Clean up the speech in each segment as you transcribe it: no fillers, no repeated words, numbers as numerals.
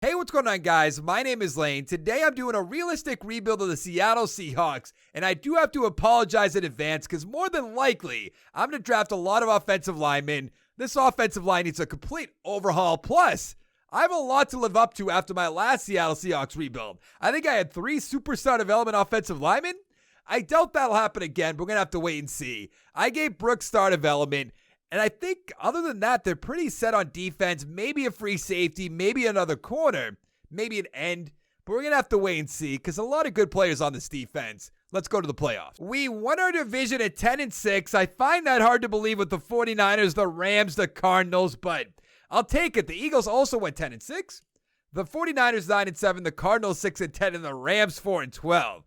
Hey, what's going on, guys? My name is Lane. Today I'm doing a realistic rebuild of the Seattle Seahawks, and I do have to apologize in advance because more than likely I'm going to draft a lot of offensive linemen. This offensive line needs a complete overhaul. Plus, I have a lot to live up to after my last Seattle Seahawks rebuild. I think I had 3 superstar development offensive linemen. I doubt that'll happen again, but we're going to have to wait and see. I gave Brooks star development. And I think other than that, they're pretty set on defense, maybe a free safety, maybe another corner, maybe an end. But we're going to have to wait and see because a lot of good players on this defense. Let's go to the playoffs. We won our division at 10-6. I find that hard to believe with the 49ers, the Rams, the Cardinals, but I'll take it. The Eagles also went 10-6. The 49ers 9-7, the Cardinals 6-10, and the Rams 4-12.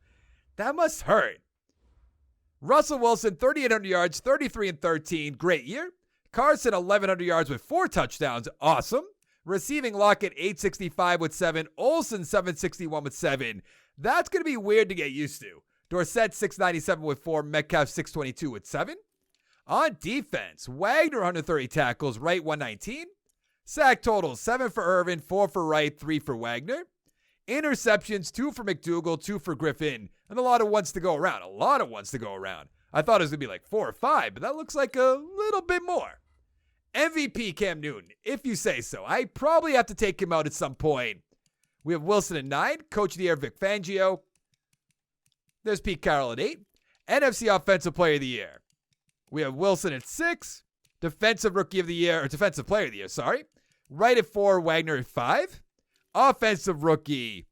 That must hurt. Russell Wilson, 3,800 yards, 33-13. Great year. Carson, 1,100 yards with 4 touchdowns. Awesome. Receiving Lockett, 865 with 7. Olsen, 761 with 7. That's going to be weird to get used to. Dorsett, 697 with 4. Metcalf, 622 with 7. On defense, Wagner, 130 tackles. Wright, 119. Sack totals, 7 for Irvin, 4 for Wright, 3 for Wagner. Interceptions, 2 for McDougal, 2 for Griffin, and a lot of ones to go around. I thought it was going to be like 4 or 5, but that looks like a little bit more. MVP Cam Newton, if you say so. I probably have to take him out at some point. We have Wilson at 9, Coach of the Year Vic Fangio. There's Pete Carroll at 8, NFC Offensive Player of the Year. We have Wilson at 6, Defensive Player of the Year, sorry. Wright at 4, Wagner at 5. Offensive Rookie,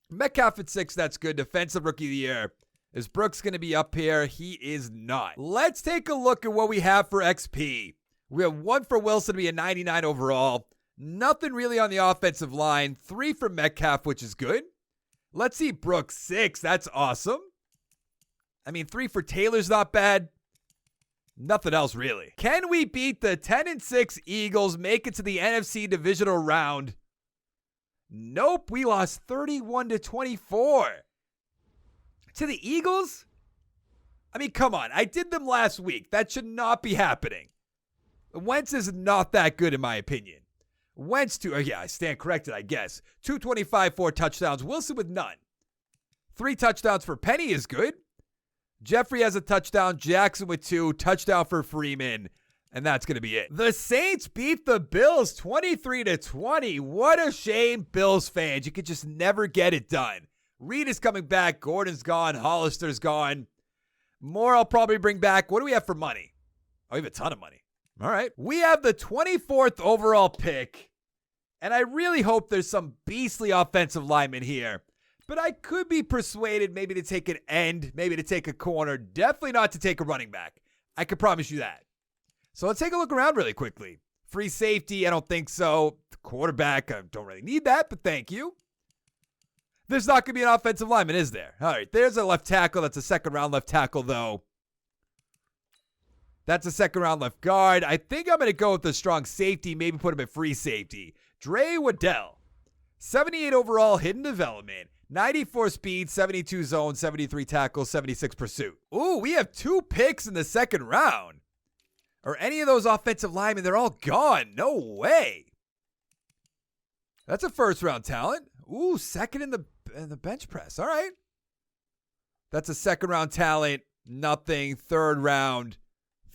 Metcalf at 6, that's good. Defensive Rookie of the Year. Is Brooks going to be up here? He is not. Let's take a look at what we have for XP. We have 1 for Wilson to be a 99 overall. Nothing really on the offensive line. 3 for Metcalf, which is good. Let's see Brooks, 6. That's awesome. 3 for Taylor's not bad. Nothing else really. Can we beat the 10-6 Eagles, make it to the NFC divisional round? Nope, we lost 31-24. To the Eagles? Come on. I did them last week. That should not be happening. Wentz is not that good in my opinion. Wentz, I stand corrected, I guess. 225, 4 touchdowns. Wilson with none. 3 touchdowns for Penny is good. Jeffrey has a touchdown. Jackson with 2. Touchdown for Freeman. And that's going to be it. The Saints beat the Bills 23-20. What a shame, Bills fans. You could just never get it done. Reed is coming back. Gordon's gone. Hollister's gone. More I'll probably bring back. What do we have for money? Oh, we have a ton of money. All right. We have the 24th overall pick. And I really hope there's some beastly offensive linemen here. But I could be persuaded maybe to take an end, maybe to take a corner. Definitely not to take a running back. I can promise you that. So let's take a look around really quickly. Free safety, I don't think so. Quarterback, I don't really need that, but thank you. There's not going to be an offensive lineman, is there? All right, there's a left tackle. That's a second-round left tackle, though. That's a second-round left guard. I think I'm going to go with the strong safety, maybe put him at free safety. Dre Waddell, 78 overall, hidden development. 94 speed, 72 zone, 73 tackles, 76 pursuit. Ooh, we have 2 picks in the second round. Or any of those offensive linemen, they're all gone. No way. That's a first-round talent. Ooh, second in the bench press. All right. That's a second-round talent. Nothing. Third round.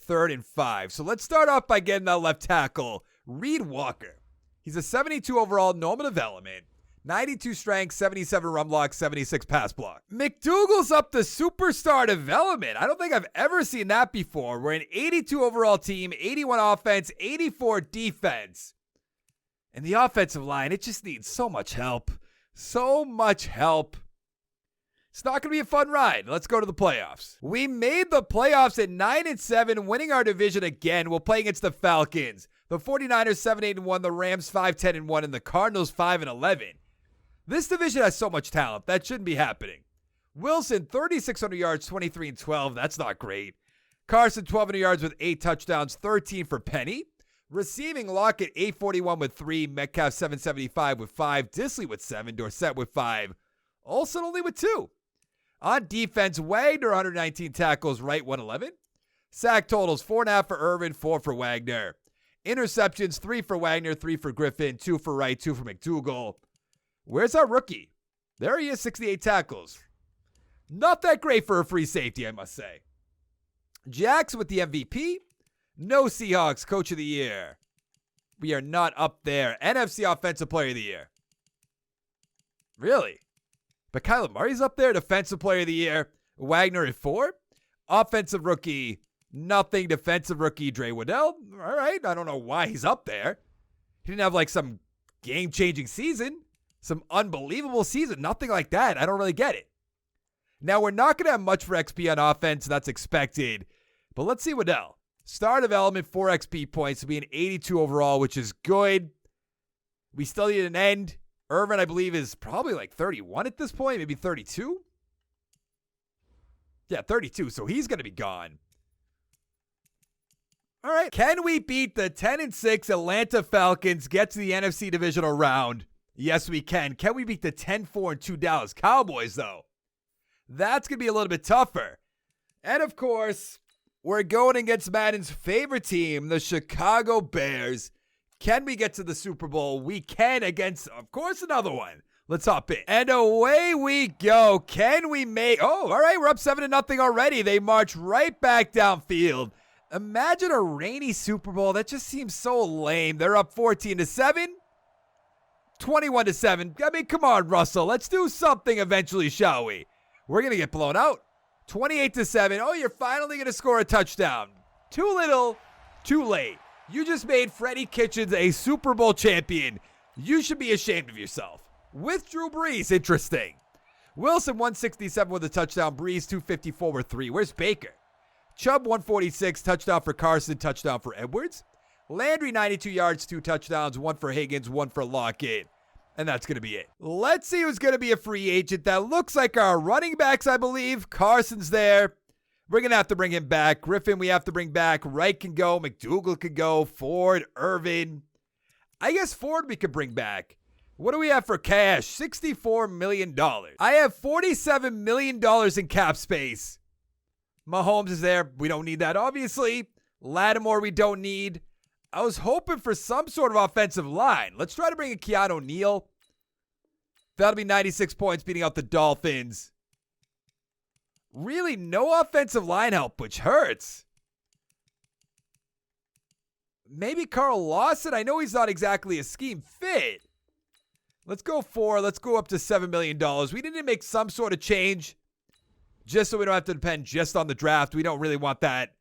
3rd and 5. So let's start off by getting that left tackle, Reed Walker. He's a 72 overall, normal development. 92 strength, 77 run block, 76 pass block. McDougal's up to superstar development. I don't think I've ever seen that before. We're an 82 overall team, 81 offense, 84 defense. And the offensive line, it just needs so much help. So much help. It's not going to be a fun ride. Let's go to the playoffs. We made the playoffs at 9-7, winning our division again. We'll play against the Falcons. The 49ers 7-8-1, the Rams 5-10-1, and the Cardinals 5-11. This division has so much talent. That shouldn't be happening. Wilson, 3,600 yards, 23-12. That's not great. Carson, 1,200 yards with 8 touchdowns, 13 for Penny. Receiving Lockett, 841 with 3. Metcalf, 775 with 5. Disley with 7. Dorsett with 5. Olsen only with 2. On defense, Wagner, 119 tackles, Wright, 111. Sack totals, 4.5 for Irvin, 4 for Wagner. Interceptions, 3 for Wagner, 3 for Griffin, 2 for Wright, 2 for McDougal. Where's our rookie? There he is, 68 tackles. Not that great for a free safety, I must say. Jackson with the MVP. No Seahawks Coach of the Year. We are not up there. NFC Offensive Player of the Year. Really? But Kyler Murray's up there, Defensive Player of the Year. Wagner at 4. Offensive Rookie, nothing. Defensive Rookie, Dre Waddell. All right, I don't know why he's up there. He didn't have like some game-changing season. Some unbelievable season. Nothing like that. I don't really get it. Now, we're not going to have much for XP on offense. That's expected. But let's see Waddell. Star development, 4 XP points to be an 82 overall, which is good. We still need an end. Irvin, I believe, is probably like 31 at this point, maybe 32. Yeah, 32, so he's going to be gone. All right, can we beat the 10-6 Atlanta Falcons, get to the NFC divisional round? Yes, we can. Can we beat the 10-4-2 Dallas Cowboys, though? That's going to be a little bit tougher. And, of course, we're going against Madden's favorite team, the Chicago Bears. Can we get to the Super Bowl? We can against, of course, another one. Let's hop in. And away we go. Can we make... Oh, all right. We're up 7-0 already. They march right back downfield. Imagine a rainy Super Bowl. That just seems so lame. They're up 14-7. 21-7. I mean, come on, Russell. Let's do something eventually, shall we? We're going to get blown out. 28-7. Oh, you're finally going to score a touchdown. Too little, too late. You just made Freddie Kitchens a Super Bowl champion. You should be ashamed of yourself. With Drew Brees, interesting. Wilson, 167 with a touchdown. Brees, 254 with 3. Where's Baker? Chubb, 146, touchdown for Carson, touchdown for Edwards. Landry, 92 yards, 2 touchdowns, 1 for Higgins, 1 for Lockett. And that's going to be it. Let's see who's going to be a free agent. That looks like our running backs, I believe. Carson's there. We're going to have to bring him back. Griffin, we have to bring back. Wright can go. McDougal can go. Ford, Irvin. I guess Ford we could bring back. What do we have for cash? $64 million. I have $47 million in cap space. Mahomes is there. We don't need that, obviously. Lattimore we don't need. I was hoping for some sort of offensive line. Let's try to bring in Keanu Neal. That'll be 96 points beating out the Dolphins. Really no offensive line help, which hurts. Maybe Carl Lawson. I know he's not exactly a scheme fit. Let's go 4. Let's go up to $7 million. We need to make some sort of change just so we don't have to depend just on the draft. We don't really want that.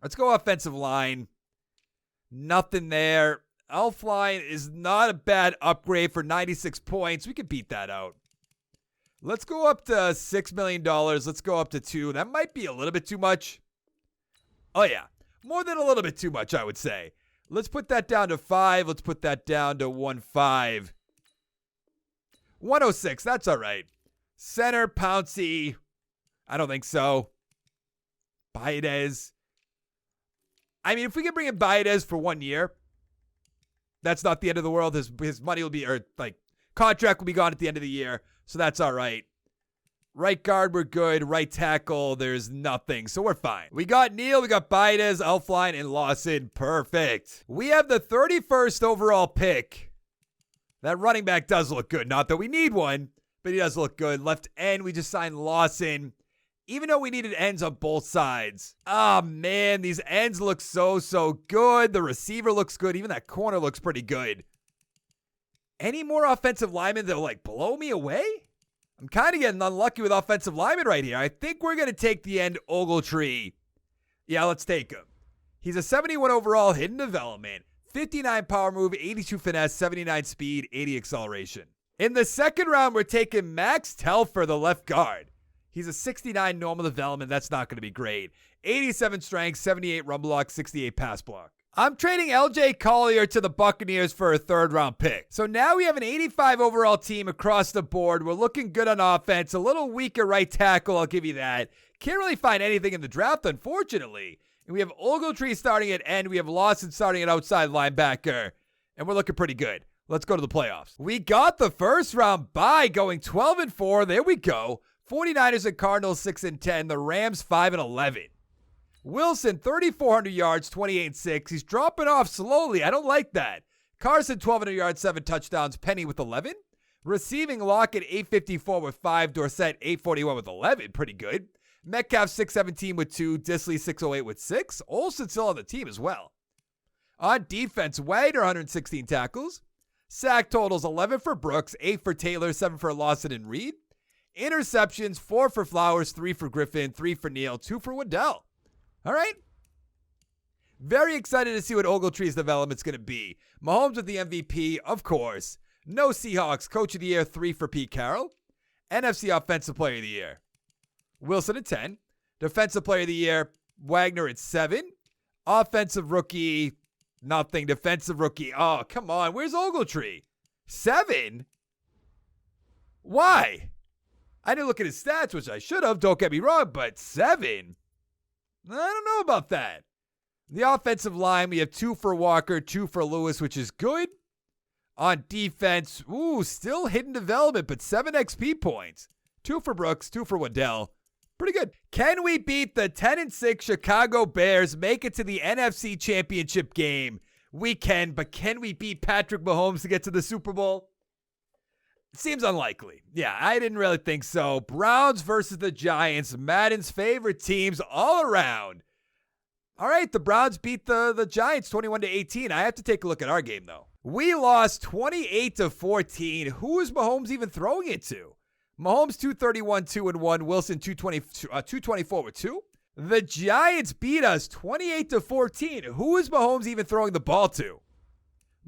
Let's go offensive line. Nothing there. Elfline is not a bad upgrade for 96 points. We could beat that out. Let's go up to $6 million. Let's go up to 2. That might be a little bit too much. Oh, yeah. More than a little bit too much, I would say. Let's put that down to 5. Let's put that down to 1.5. 106. That's all right. Center, Pouncey. I don't think so. Baidez. I mean, if we can bring in Baidez for 1 year, that's not the end of the world. His money will be, or like, contract will be gone at the end of the year. So that's all right. Right guard, we're good. Right tackle, there's nothing. So we're fine. We got Neal, we got Baidez, Elfline, and Lawson. Perfect. We have the 31st overall pick. That running back does look good. Not that we need one, but he does look good. Left end, we just signed Lawson. Even though we needed ends on both sides. Ah, man, these ends look so good. The receiver looks good. Even that corner looks pretty good. Any more offensive linemen that'll, like, blow me away? I'm kind of getting unlucky with offensive linemen right here. I think we're going to take the end Ogletree. Yeah, let's take him. He's a 71 overall, hidden development. 59 power move, 82 finesse, 79 speed, 80 acceleration. In the second round, we're taking Max Telfer, the left guard. He's a 69 normal development. That's not going to be great. 87 strength, 78 run block, 68 pass block. I'm trading LJ Collier to the Buccaneers for a third-round pick. So now we have an 85 overall team across the board. We're looking good on offense. A little weaker right tackle, I'll give you that. Can't really find anything in the draft, unfortunately. And we have Ogletree starting at end. We have Lawson starting at outside linebacker. And we're looking pretty good. Let's go to the playoffs. We got the first-round bye going 12-4. There we go. 49ers and Cardinals 6-10. The Rams 5-11. Wilson, 3,400 yards, 28-6. He's dropping off slowly. I don't like that. Carson, 1,200 yards, 7 touchdowns. Penny with 11. Receiving, Lockett, 854 with 5. Dorsett, 841 with 11. Pretty good. Metcalf, 617 with 2. Disley, 608 with 6. Olsen still on the team as well. On defense, Wagner, 116 tackles. Sack totals, 11 for Brooks, 8 for Taylor, 7 for Lawson and Reed. Interceptions, 4 for Flowers, 3 for Griffin, 3 for Neal, 2 for Waddell. All right. Very excited to see what Ogletree's development's going to be. Mahomes with the MVP, of course. No Seahawks. Coach of the Year, 3 for Pete Carroll. NFC Offensive Player of the Year, Wilson at 10. Defensive Player of the Year, Wagner at 7. Offensive Rookie, nothing. Defensive Rookie, oh, come on. Where's Ogletree? 7? Why? I didn't look at his stats, which I should have. Don't get me wrong, but 7? I don't know about that. The offensive line, we have 2 for Walker, 2 for Lewis, which is good. On defense, still hidden development, but 7 XP points. 2 for Brooks, 2 for Waddell. Pretty good. Can we beat the 10-6 Chicago Bears, make it to the NFC Championship game? We can, but can we beat Patrick Mahomes to get to the Super Bowl? Seems unlikely. Yeah, I didn't really think so. Browns versus the Giants, Madden's favorite teams all around. All right, the Browns beat the Giants 21-18. I have to take a look at our game, though. We lost 28-14. Who is Mahomes even throwing it to? Mahomes 231, 2-1. Wilson 224 with 2. The Giants beat us 28-14. Who is Mahomes even throwing the ball to?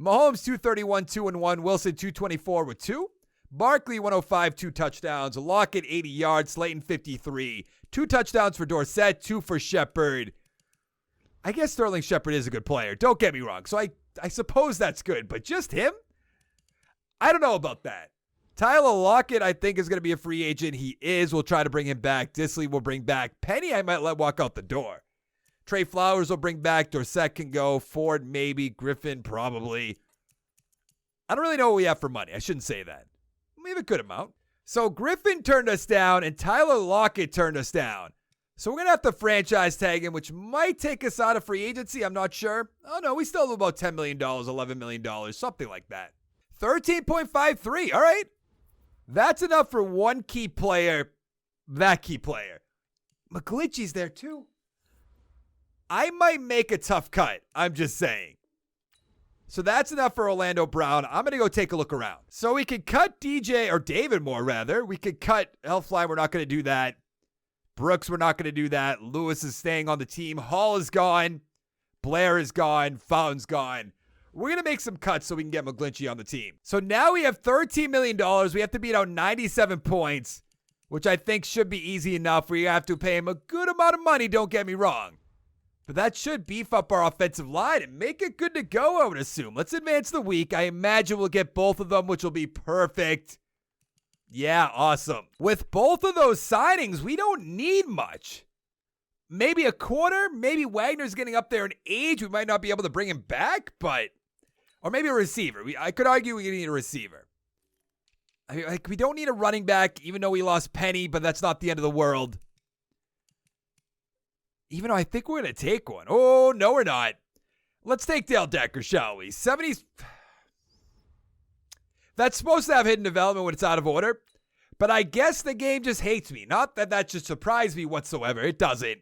Mahomes 231, 2-1. Wilson 224 with 2. Barkley 105, 2 touchdowns. Lockett 80 yards. Slayton 53. 2 touchdowns for Dorsett, 2 for Shepard. I guess Sterling Shepard is a good player. Don't get me wrong. So I suppose that's good, but just him? I don't know about that. Tyler Lockett, I think, is going to be a free agent. He is. We'll try to bring him back. Disley will bring back. Penny, I might let walk out the door. Trey Flowers will bring back. Dorsett can go. Ford, maybe. Griffin, probably. I don't really know what we have for money. I shouldn't say that. We have a good amount. So Griffin turned us down, and Tyler Lockett turned us down. So we're going to have to franchise tag him, which might take us out of free agency. I'm not sure. Oh, no, we still have about $10 million, $11 million, something like that. 13.53. All right. That's enough for one key player, that key player. McGlinchey's there too. I might make a tough cut. I'm just saying. So that's enough for Orlando Brown. I'm going to go take a look around. So we could cut DJ, or David Moore rather. We could cut Elfline. We're not going to do that. Brooks, we're not going to do that. Lewis is staying on the team. Hall is gone. Blair is gone. Fountain's gone. We're going to make some cuts so we can get McGlinchey on the team. So now we have $13 million. We have to beat out 97 points, which I think should be easy enough. We have to pay him a good amount of money, don't get me wrong. But that should beef up our offensive line and make it good to go, I would assume. Let's advance the week. I imagine we'll get both of them, which will be perfect. Yeah, awesome. With both of those signings, we don't need much. Maybe a corner. Maybe Wagner's getting up there in age. We might not be able to bring him back, but... Or maybe a receiver. I could argue we need a receiver. I mean, we don't need a running back, even though we lost Penny, but that's not the end of the world. Even though I think we're going to take one. Oh, no, we're not. Let's take Dale Decker, shall we? 70s. That's supposed to have hidden development when it's out of order. But I guess the game just hates me. Not that that should surprise me whatsoever. It doesn't.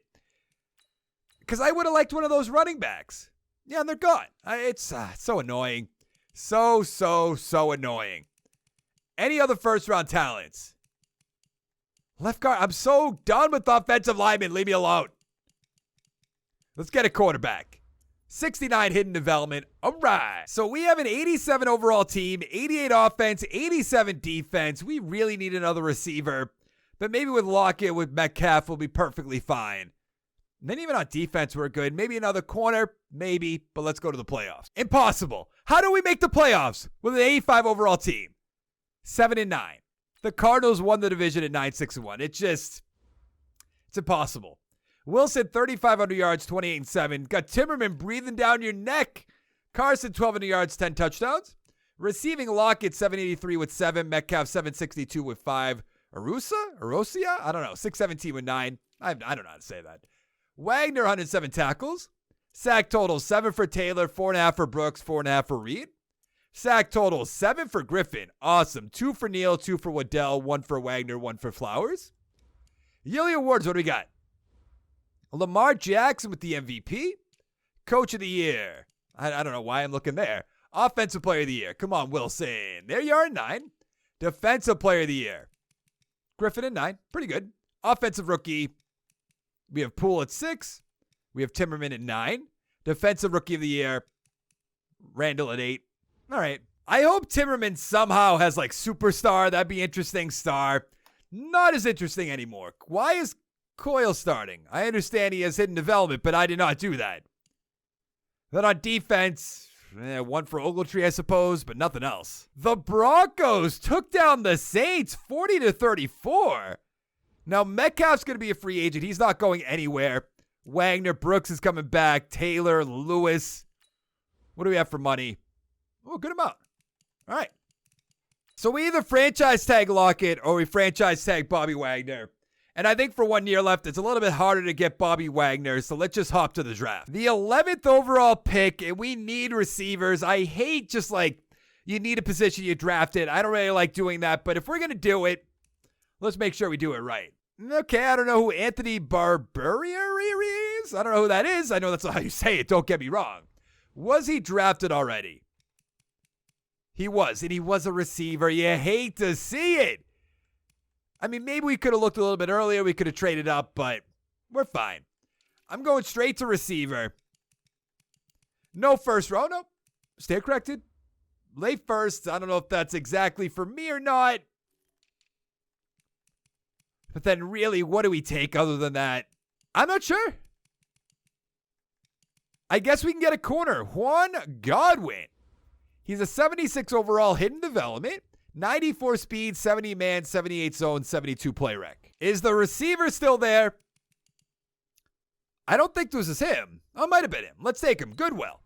Because I would have liked one of those running backs. Yeah, and they're gone. It's so annoying. So annoying. Any other first-round talents? Left guard. I'm so done with offensive linemen. Leave me alone. Let's get a quarterback. 69 hidden development. All right. So we have an 87 overall team, 88 offense, 87 defense. We really need another receiver. But maybe with Lockett, with Metcalf, we'll be perfectly fine. And then even on defense, we're good. Maybe another corner, maybe, but let's go to the playoffs. Impossible. How do we make the playoffs with an 85 overall team? 7-9. The Cardinals won the division at 9-6-1. It's impossible. Wilson, 3,500 yards, 28-7. Got Timmerman breathing down your neck. Carson, 1,200 yards, 10 touchdowns. Receiving Lockett, 783 with 7. Metcalf, 762 with 5. Arosia? I don't know. 617 with 9. I don't know how to say that. Wagner, 107 tackles. Sack total, 7 for Taylor, 4.5 for Brooks, 4.5 for Reed. Sack total, 7 for Griffin. Awesome. 2 for Neal, 2 for Waddell, 1 for Wagner, 1 for Flowers. Yearly awards, what do we got? Lamar Jackson with the MVP. Coach of the Year. I don't know why I'm looking there. Offensive Player of the Year. Come on, Wilson. There you are at 9. Defensive Player of the Year. Griffin at 9. Pretty good. Offensive Rookie. We have Poole at 6. We have Timmerman at 9. Defensive Rookie of the Year. Randall at 8. All right. I hope Timmerman somehow has like superstar. That'd be interesting. Star. Not as interesting anymore. Why is Coyle starting? I understand he has hidden development, but I did not do that. Then on defense, 1 for Ogletree, I suppose, but nothing else. The Broncos took down the Saints 40-34. Now, Metcalf's going to be a free agent. He's not going anywhere. Wagner, Brooks is coming back. Taylor, Lewis. What do we have for money? Oh, good amount. All right. So we either franchise tag Lockett or we franchise tag Bobby Wagner. And I think for 1 year left, it's a little bit harder to get Bobby Wagner, so let's just hop to the draft. The 11th overall pick, and we need receivers. I hate just like, you need a position you drafted. I don't really like doing that, but if we're going to do it, let's make sure we do it right. Okay, I don't know who Anthony Barberio is. I don't know who that is. I know that's not how you say it. Don't get me wrong. Was he drafted already? He was, and he was a receiver. You hate to see it. I mean, maybe we could have looked a little bit earlier. We could have traded up, but we're fine. I'm going straight to receiver. No first row. Nope. Stay corrected. Late first. I don't know if that's exactly for me or not. But then really, what do we take other than that? I'm not sure. I guess we can get a corner. Juan Godwin. He's a 76 overall hidden development. 94 speed, 70 man, 78 zone, 72 play rec. Is the receiver still there? I don't think this is him. Oh, might have been him. Let's take him. Goodwill.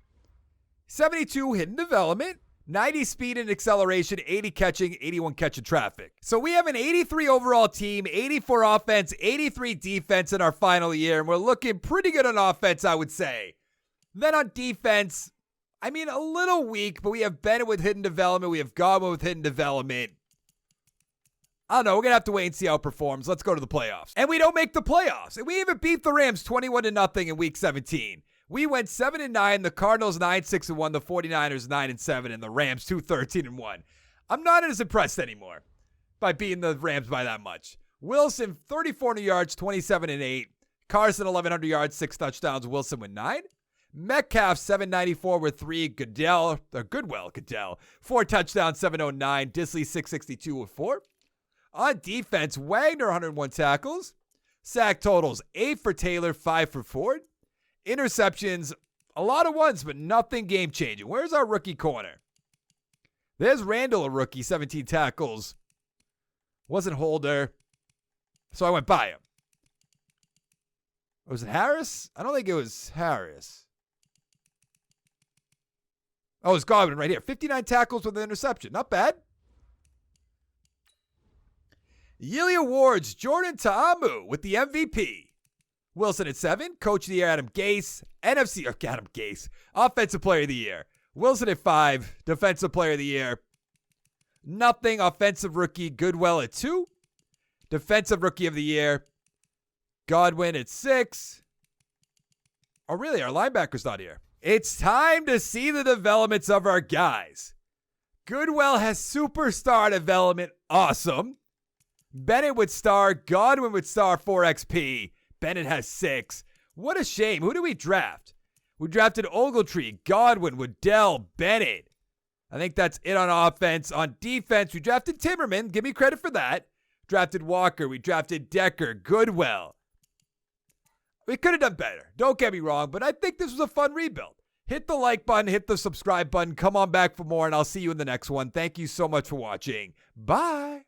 72 hidden development, 90 speed and acceleration, 80 catching, 81 catch in traffic. So we have an 83 overall team, 84 offense, 83 defense in our final year, and we're looking pretty good on offense, I would say. Then on defense, I mean, a little weak, but we have Bennett with hidden development. We have Godwin with hidden development. I don't know. We're going to have to wait and see how it performs. Let's go to the playoffs. And we don't make the playoffs. And we even beat the Rams 21-0 in week 17. We went 7-9. The Cardinals 9-6-1. The 49ers 9-7. And the Rams 2-13-1. I'm not as impressed anymore by beating the Rams by that much. Wilson, 3400 yards, 27-8. Carson, 1100 yards, 6 touchdowns. Wilson with 9. Metcalf, 794 with 3. Goodell, 4 touchdowns, 709. Disley, 662 with 4. On defense, Wagner, 101 tackles. Sack totals, 8 for Taylor, 5 for Ford. Interceptions, a lot of ones, but nothing game-changing. Where's our rookie corner? There's Randall, a rookie, 17 tackles. Wasn't Holder, so I went by him. Was it Harris? I don't think it was Harris. Oh, it's Godwin right here. 59 tackles with an interception. Not bad. Yearly awards, Jordan Ta'amu with the MVP. Wilson at 7. Coach of the Year, Adam Gase. Offensive Player of the Year. Wilson at 5. Defensive Player of the Year. Nothing. Offensive Rookie, Goodwill at 2. Defensive Rookie of the Year. Godwin at 6. Oh, really? Our linebacker's not here. It's time to see the developments of our guys. Goodwill has superstar development. Awesome. Bennett with star. Godwin with star 4 XP. Bennett has 6. What a shame. Who do we draft? We drafted Ogletree, Godwin, Waddell, Bennett. I think that's it on offense. On defense, we drafted Timmerman. Give me credit for that. Drafted Walker. We drafted Decker, Goodwill. We could have done better. Don't get me wrong, but I think this was a fun rebuild. Hit the like button, hit the subscribe button. Come on back for more, and I'll see you in the next one. Thank you so much for watching. Bye.